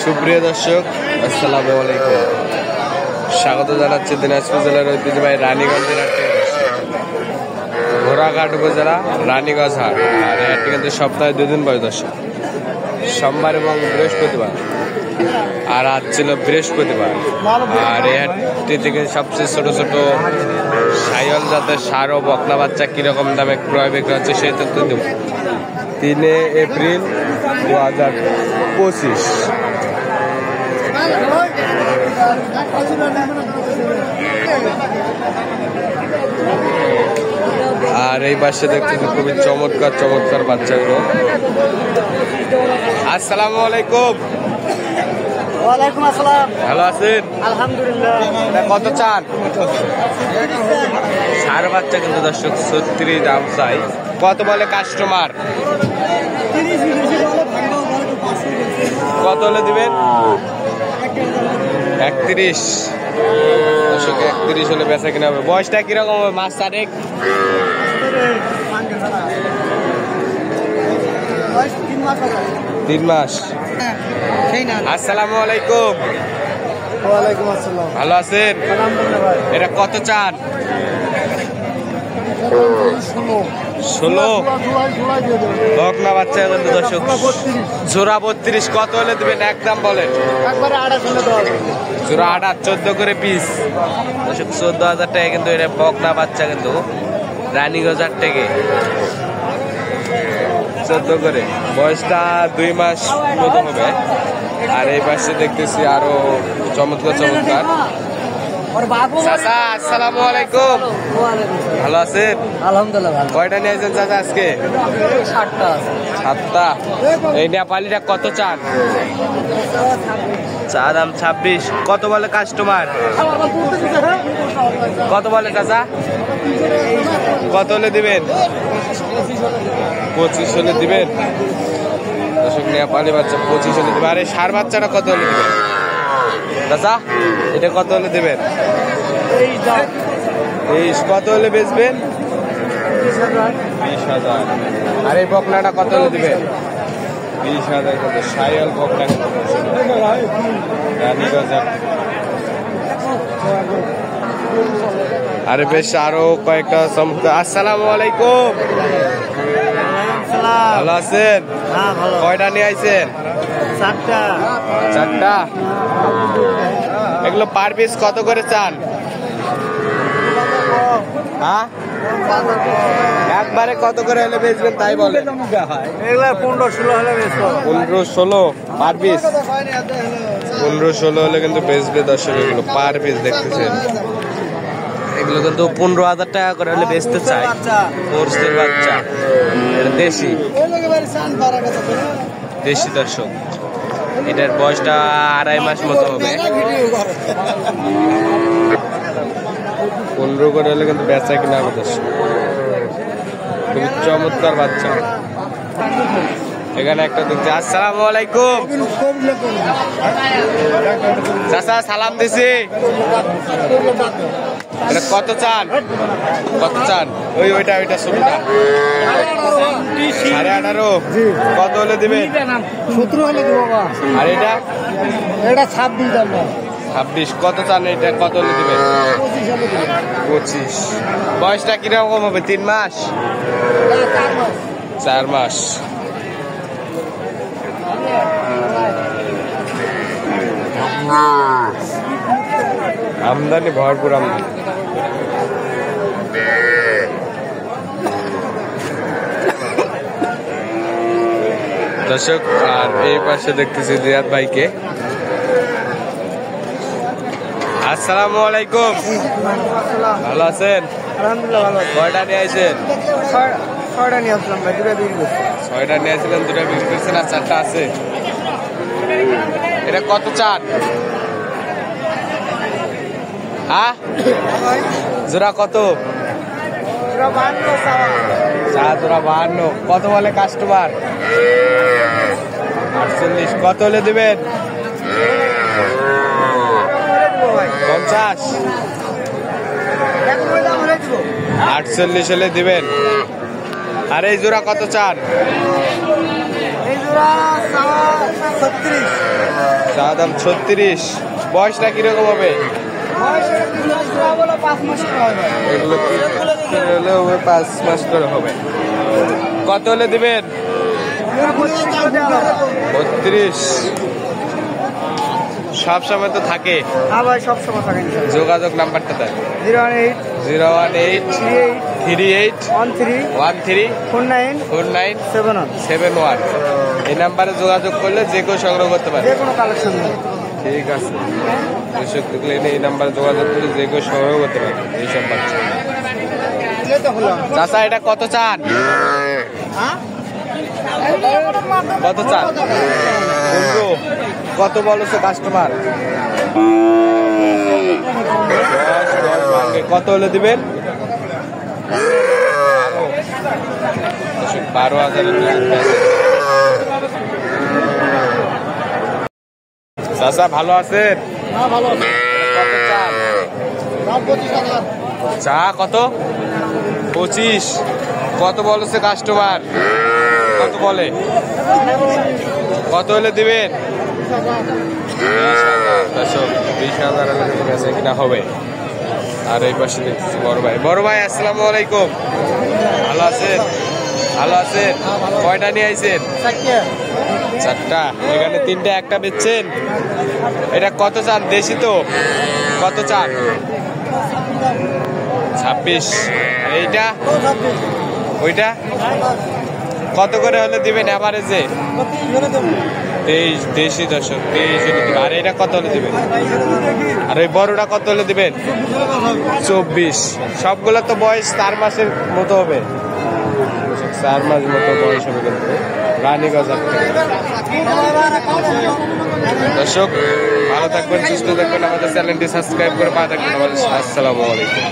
সুপ্রিয় দর্শক, আসসালামু আলাইকুম। স্বাগত জানাচ্ছি দিনাজপুর জেলার ঐতিহ্যবাহী রানীগঞ্জের হাটে। ঘোড়াঘাট উপজেলা রানীগঞ্জ হাট। আর এই হাটটি কিন্তু সপ্তাহে 2 দিন বসে দর্শক, সোমবার এবং বৃহস্পতিবার। আর আজ ছিল বৃহস্পতিবার। আর এই হাটটি থেকে সবচেয়ে ছোট ছোট সাইওয়াল জাতের ষাঁড় ও বকনা বাচ্চা কিরকম দামে ক্রয় বিক্রি হচ্ছে সেই তথ্য দেব। 3 এপ্রিল 2025। আর এই পাশে দেখতেছি খুবই চমৎকার চমৎকার বাচ্চাগুলো। আসসালামু আলাইকুম। ওয়ালাইকুম আসসালাম। ভালো আছেন? আলহামদুলিল্লাহ। কত চান? ষাঁড় বাচ্চা কিন্তু দর্শক 36 দাম চাই। কত বলে কাস্টমার? কত হলে দিবেন? 31 দর্শক, 31 হলে বেচা কিনা হবে। বয়সটা কিরকম হবে? মাস 4 3 মাস। আসসালামু আলাইকুম। ওয়ালাইকুম আসসালাম। ভালো আছেন? আলহামদুলিল্লাহ। এটা কত চান? 16 বকনা বাচ্চা কিন্তু দর্শক, জোড়া 32। কত হলে দিবেন? একদম বলেন। একবারে 28 হলে দেওয়া যাবে। জোড়া 28, 14 করে পিস দর্শক। 14,000 টাকা কিন্তু এটা বকনা বাচ্চা, কিন্তু রানীগঞ্জ হাট থেকে 14 করে। বয়সটা 2 মাস মতো হবে। আর এই পাশে দেখতেছি আরো চমৎকার চমৎকার। চাচা আসসালামু আলাইকুম। ভালো আছেন? আলহামদুলিল্লাহ ভালো। কয়টা নিয়েছেন চাচা আজকে? 7টা। এই নেপালিটা কত চান? চা দাম 26। কত বলে কাস্টমার? কত বলে চাচা? কত হলে দিবেন? 25 হলে দিবেন দর্শক। নেপালি বাচ্চা 25 হলে দিবেন। আর এই ষাঁড় বাচ্চাটা কত হলে দিবেন চাচা? এটা কত হলে দিবেন? 23। কত হলে বেচবেন? 20,000। আর এই বকনাটা কত হলে দিবেন? 20,000। কত সাইওয়াল বকনা রানীগঞ্জ। আরে বেশ, আরো কয়েকটা চমৎকার। আসসালামু আলাইকুম। ভালো আছেন? কয়টা নিয়ে আইছেন? 4টা। এগুলো পার পিস কত করে চান? হ্যাঁ, একবারে কত করে হলে বেচবেন তাই বলেন। 15-16 হলে বেচবো। 15-16 পার পিস। 15-16 হলে কিন্তু বেচবে দর্শক। এগুলো পার পিস দেখতেছেন। এগুলো কিন্তু 15,000 টাকা করে হলে বেচতে চাই। কোর্সের বাচ্চা, এটা দেশি দেশি দর্শক। এটার বয়সটা 2.5 মাস মতো হবে। 15 করে হলে কিন্তু বেচা কিনা হবে দর্শক। খুবই চমৎকার বাচ্চা। এখানে একটা দেখছি। আসসালামু আলাইকুম। চাচা সালাম দিছি। এটা কত চান? কত চান? ওইটা ছোটটা 18.5। কত হলে দিবেন? 17 হলে দেবো। আর এটা 26 দাম। 26। কত চান? এটা কত হলে দিবেন? 25। বয়সটা কিরকম হবে? 3 মাস 4 মাস। আমদানি ভরপুর আমদানি। দর্শক, আর এই পাশে দেখতেছি জিয়াদ ভাইকে। আসসালামু আলাইকুম। ভালো আছেন? আলহামদুলিল্লাহ ভালো। কয়টা নিয়ে আইছেন? 6টা নিয়ে আসলাম ভাই, 2টা বিক্রি করছি। 6টা নিয়ে আসছিলেন, 2টা বিক্রি করছেন আর 4টা আছে। এটা কত চান? হ্যাঁ, জোড়া কত? জোড়া 52। কত বলে কাস্টমার? 48। কত হলে দিবেন? 50। 48 হলে দিবেন। আর এই জোড়া কত চান? এই জোড়া 36। চা দাম 36। বয়সটা কিরকম হবে? এগুলো হলে হবে 5 মাস করে হবে। কত হলে দিবেন? 32। সব সময় তো থাকে। হ্যাঁ ভাই, সব সময় থাকে। যোগাযোগ নাম্বারটা দেন। 018 018 38 13 49 71। এই নাম্বারে যোগাযোগ করলে যে কেউ সংগ্রহ করতে পারে। যে কোনো কালেকশন নেই। ঠিক আছে, দর্শক দেখলেন এই নাম্বারে যোগাযোগ করলে যে কেউ সংগ্রহ করতে পারে এইসব বাচ্চা। চাচা এটা কত চান? কত চান? 15। কত বলছে কাস্টমার? 10 কত হলে দিবেন? 12,000। চাচা ভালো আছেন? কত চান? চা কত? 25। কত বলছে কাস্টমার? কত বলে? কত হলে দিবেন? 20,000 হলে কিনা হবে। আর এই পাশে দেখছি বড় ভাই। বড় ভাই আসসালামু আলাইকুম। ভালো আছেন? ভালো আছেন। কয়টা নিয়ে আইছেন? 4টা। এখানে 3টা, একটা বেচছেন। এটা কত চান? দেশি তো। কত চান? 26। এইটা? ওইটা কত করে হলে দিবেন এভারেজে? 23। দেশি দর্শক 23 হলে দিবেন। আর এটা কত হলে দিবেন? আর ওই বড়টা কত হলে দিবেন? 24। সবগুলো তো বয়স 4 মাসের মতো হবে। 4 মাস মতো বয়স হবে কিন্তু রানীগঞ্জ। দর্শক ভালো থাকবেন, সুস্থ থাকবেন, আমাদের চ্যানেলটি সাবস্ক্রাইব করে পা থাকবেন। আসসালামু আলাইকুম।